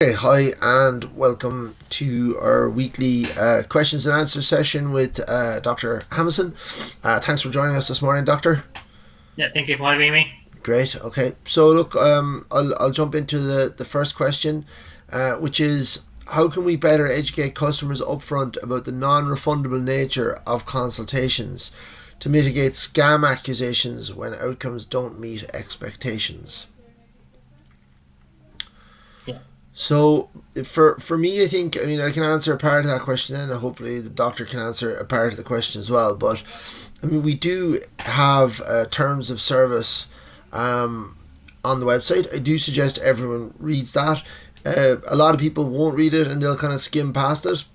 Okay, hi, and welcome to our weekly questions and answers session with Dr. Hanisyam. Thanks for joining us this morning, Doctor. Yeah, thank you for having me. Great. Okay, so look, I'll jump into the first question, which is how can we better educate customers upfront about the non-refundable nature of consultations to mitigate scam accusations when outcomes don't meet expectations? Yeah, So for me, I can answer a part of that question, and hopefully the doctor can answer a part of the question as well. But we do have terms of service um, on the website. I do suggest everyone reads that. A lot of people won't read it and they'll kind of skim past it.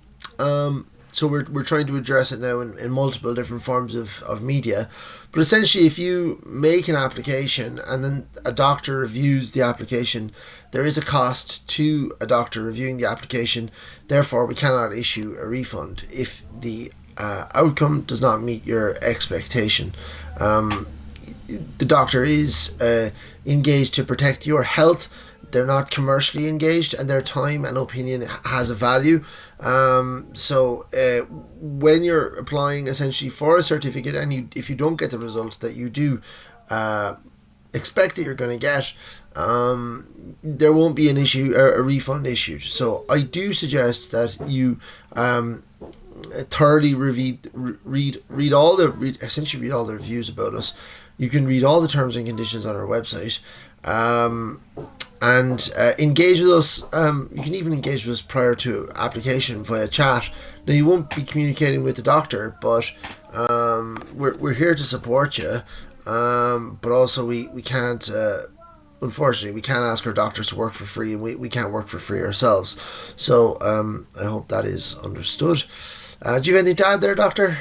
So we're trying to address it now in multiple different forms of media. But essentially, if you make an application and then a doctor reviews the application, there is a cost to a doctor reviewing the application. Therefore, we cannot issue a refund if the outcome does not meet your expectation. The doctor is engaged to protect your health. They're not commercially engaged, and their time and opinion has a value. So when you're applying essentially for a certificate, and if you don't get the results that you do expect that you're going to get, there won't be an issue, a refund issued. So I do suggest that you thoroughly read all essentially read all the reviews about us. You can read all the terms and conditions on our website, and engage with us. You can even engage with us prior to application via chat. Now you won't be communicating with the doctor, but we're here to support you. But also we can't. Unfortunately, we can't ask our doctors to work for free, and we can't work for free ourselves. So I hope that is understood. Do you have anything to add there, Doctor?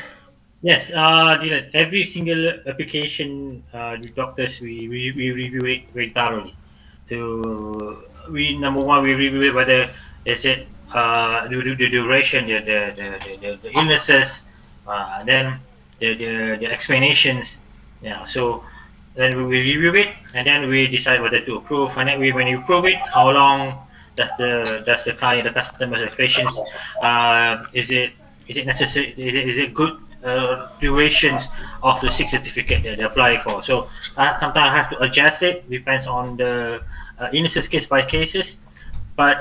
yes. Every single application, the doctors we review it very thoroughly. So we number one we review it whether is it the duration, the illnesses, and then the explanations. Yeah. So then we review it and then we decide whether to approve. And then when you approve it, how long does the client, the customer, the patients, is it necessary? Is it good durations of the sick certificate that they apply for? So sometimes I have to adjust it. Depends on the illnesses case by cases. But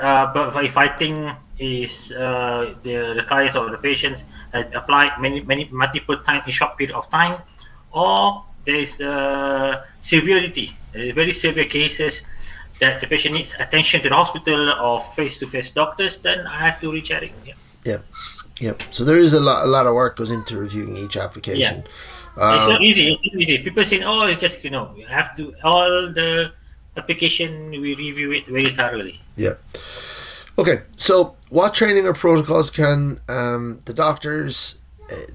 if I think is the clients or the patients had applied many multiple times in short period of time, or there is severity, very severe cases that the patient needs attention to the hospital or face-to-face doctors, then I have to reject it. Yeah. Yep, yep. So there is a lot of work goes into reviewing each Yeah. application. It's not Um, easy. It's not easy. People say, "Oh, it's just you have to all the application. We review it very thoroughly." yeah. Okay. So what training or protocols can the doctors,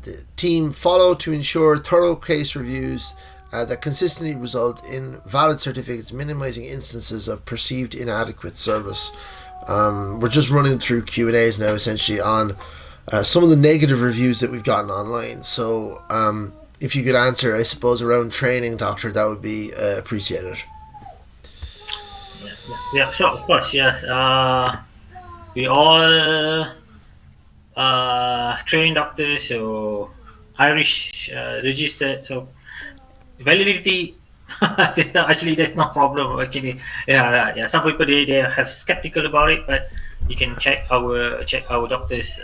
the team follow to ensure thorough case reviews that consistently result in valid certificates, minimizing instances of perceived inadequate service? We're just running through Q&As now, essentially on some of the negative reviews that we've gotten online. So if you could answer, I suppose, around training, Doctor, that would be appreciated. Yeah, yeah, yeah. Sure, of course, yes. We all trained doctors, so Irish registered. So validity. Actually, there's no problem. Actually, yeah, yeah. Some people they have skeptical about it, but you can check our doctors'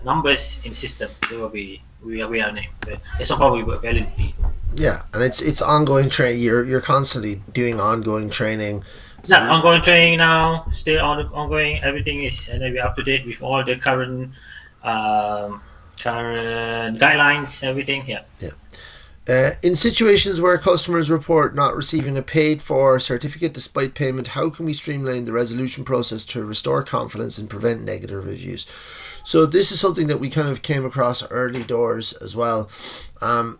numbers in the system. They will be we are name. There's no problem with validity. Yeah, and it's ongoing training. You're constantly doing ongoing training. So Yeah, ongoing training now, still ongoing. Everything is and then we're up to date with all the um, current guidelines, everything. Yeah. yeah. In situations where customers report not receiving a paid for certificate despite payment, how can we streamline the resolution process to restore confidence and prevent negative reviews? So this is something that we kind of came across early doors as well.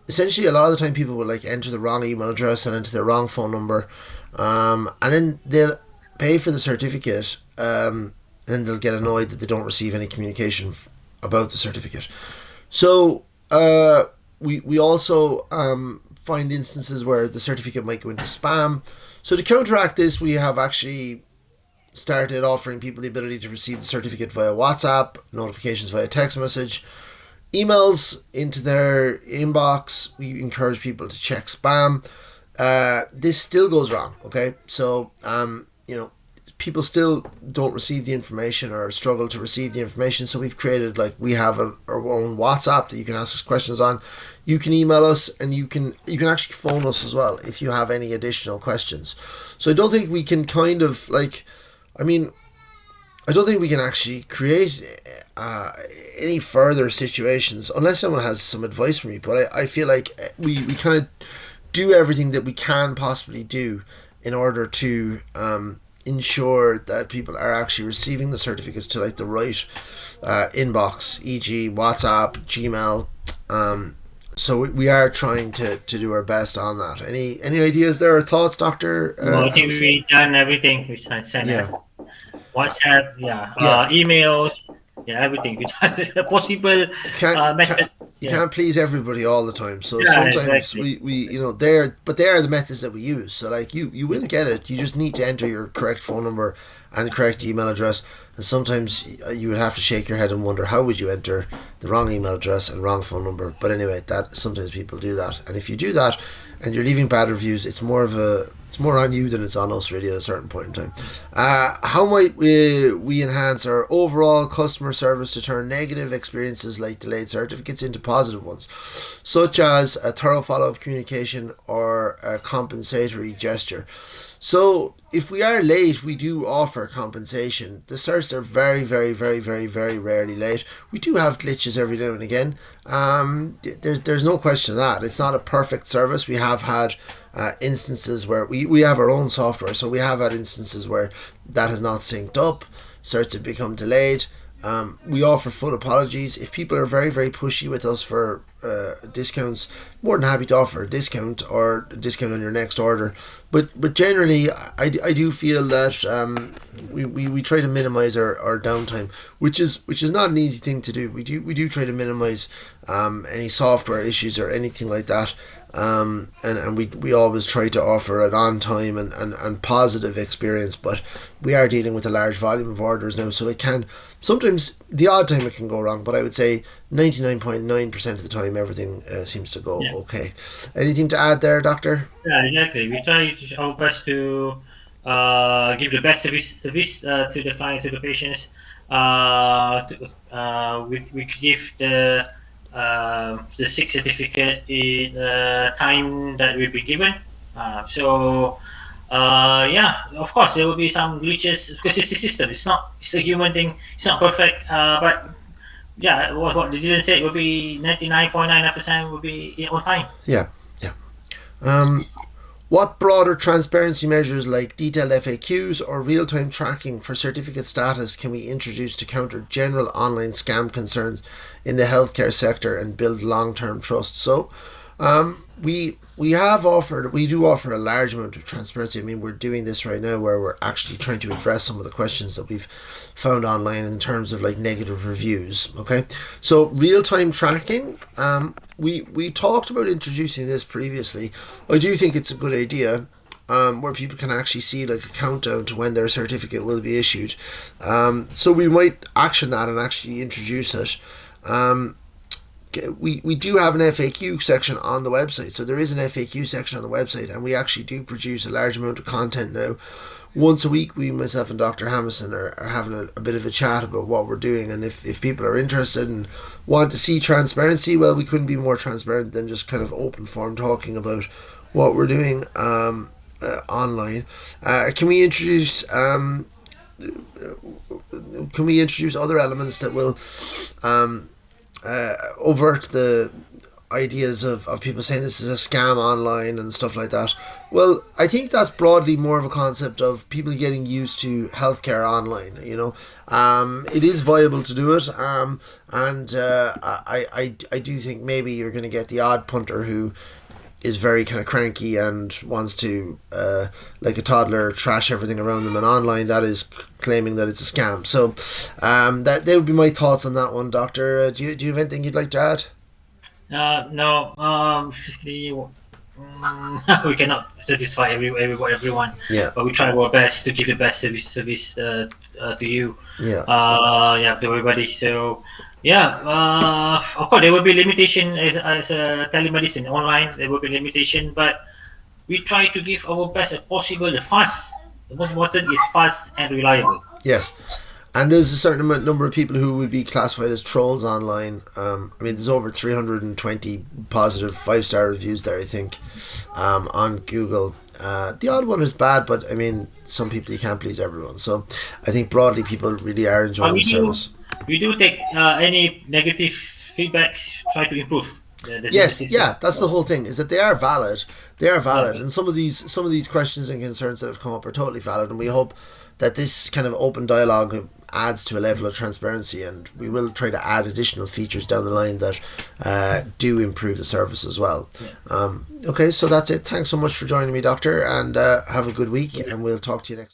Essentially, a lot of the time people will like enter the wrong email address and enter their wrong phone number, and then they'll pay for the certificate, and they'll get annoyed that they don't receive any communication about the certificate. So we also find instances where the certificate might go into spam. So to counteract this, we have actually started offering people the ability to receive the certificate via WhatsApp, notifications via text message, emails into their inbox. We encourage people to check spam. This still goes wrong. Okay, so people still don't receive the information or struggle to receive the information. So we've created, like, we have our own WhatsApp that you can ask us questions on. You can email us, and you can actually phone us as well if you have any additional questions. So I don't think we can kind of like, I mean, I don't think we can actually create any further situations unless someone has some advice for me. But I feel like we kind of do everything that we can possibly do in order to ensure that people are actually receiving the certificates to like the right inbox, e.g., WhatsApp, Gmail. So we are trying to do our best on that. Any ideas there or thoughts, Doctor No, I think Hanisyam? we done everything. We sent Yeah, us WhatsApp, yeah, yeah. emails, yeah, everything. We done possible Can't method. you Yeah, can't please everybody all the time. So yeah, sometimes exactly. we they're but they are the methods that we use. So like you will get it. You just need to enter your correct phone number and correct email address. And sometimes you would have to shake your head and wonder how would you enter the wrong email address and wrong phone number. But anyway, that sometimes people do that. And if you do that and you're leaving bad reviews, it's more on you than it's on us really at a certain point in time. How might we enhance our overall customer service to turn negative experiences like delayed certificates into positive ones, such as a thorough follow-up communication or a compensatory gesture? So if we are late, we do offer compensation. The certs are very, very, very, very, very rarely late. We do have glitches every now and again. There's no question of that. It's not a perfect service. We have had instances where we have our own software, so we have had instances where that has not synced up, certs have become delayed. We offer full apologies. If people are very, very pushy with us for discounts, more than happy to offer a discount or a discount on your next order. But generally, I do feel that we try to minimize our downtime, which is not an easy thing to do. We do try to minimize any software issues or anything like that. And we always try to offer an on time and positive experience, but we are dealing with a large volume of orders now, so it can sometimes the odd time it can go wrong, but I would say 99.9% of the time everything seems to go Yeah, okay. Anything to add there, Doctor? yeah, exactly. We try our best to give the best service to the clients, to the patients. We give the sick certificate in time that will be given. Yeah, of course there will be some glitches because it's a system. It's a human thing. It's not perfect. But yeah, what they didn't say it will be 99.99% will be on time. Yeah, yeah. Um, what broader transparency measures like detailed FAQs or real time tracking for certificate status can we introduce to counter general online scam concerns in the healthcare sector and build long term trust? So, we do offer a large amount of transparency. I mean, we're doing this right now where we're actually trying to address some of the questions that we've found online in terms of like negative reviews. Okay, so real time tracking. We talked about introducing this previously. I do think it's a good idea. Where people can actually see like a countdown to when their certificate will be issued. So we might action that and actually introduce it. Um, we do have an FAQ section on the website. So there is an FAQ section on the website, and we actually do produce a large amount of content now. Once a week, we, myself and Dr. Hamison, are having a bit of a chat about what we're doing. And if people are interested and want to see transparency, well, we couldn't be more transparent than just kind of open form talking about what we're doing online. Can we introduce other elements that will overt the ideas of people saying this is a scam online and stuff like that? Well, I think that's broadly more of a concept of people getting used to healthcare online. It is viable to do it, and I do think maybe you're going to get the odd punter who is very kind of cranky and wants to, like a toddler, trash everything around them. And online, that is claiming that it's a scam. So, that they would be my thoughts on that one, Doctor. Do you have anything you'd like to add? No, basically, We cannot satisfy everyone, Yeah, but we try our best to give the best service to you, yeah, yeah, to everybody. So yeah, of course there will be limitation as telemedicine online. There will be limitation, but we try to give our best as possible. Fast. The most important is fast and reliable. yes. And there's a certain number of people who would be classified as trolls online. I mean, there's over 320 positive 5-star reviews there, I think, on Google. The odd one is bad, but I mean, some people you can't please everyone. So I think broadly people really are But enjoying the service. we do take any negative feedbacks, try to improve the Yes, system. yeah, that's the whole thing. Is that they are valid. They are Yeah, valid, and some of these questions and concerns that have come up are totally valid. And we hope that this kind of open dialogue adds to a level of transparency, and we will try to add additional features down the line that do improve the service as well. yeah. Okay, so that's it. Thanks so much for joining me, Doctor, and have a good week. And we'll talk to you next.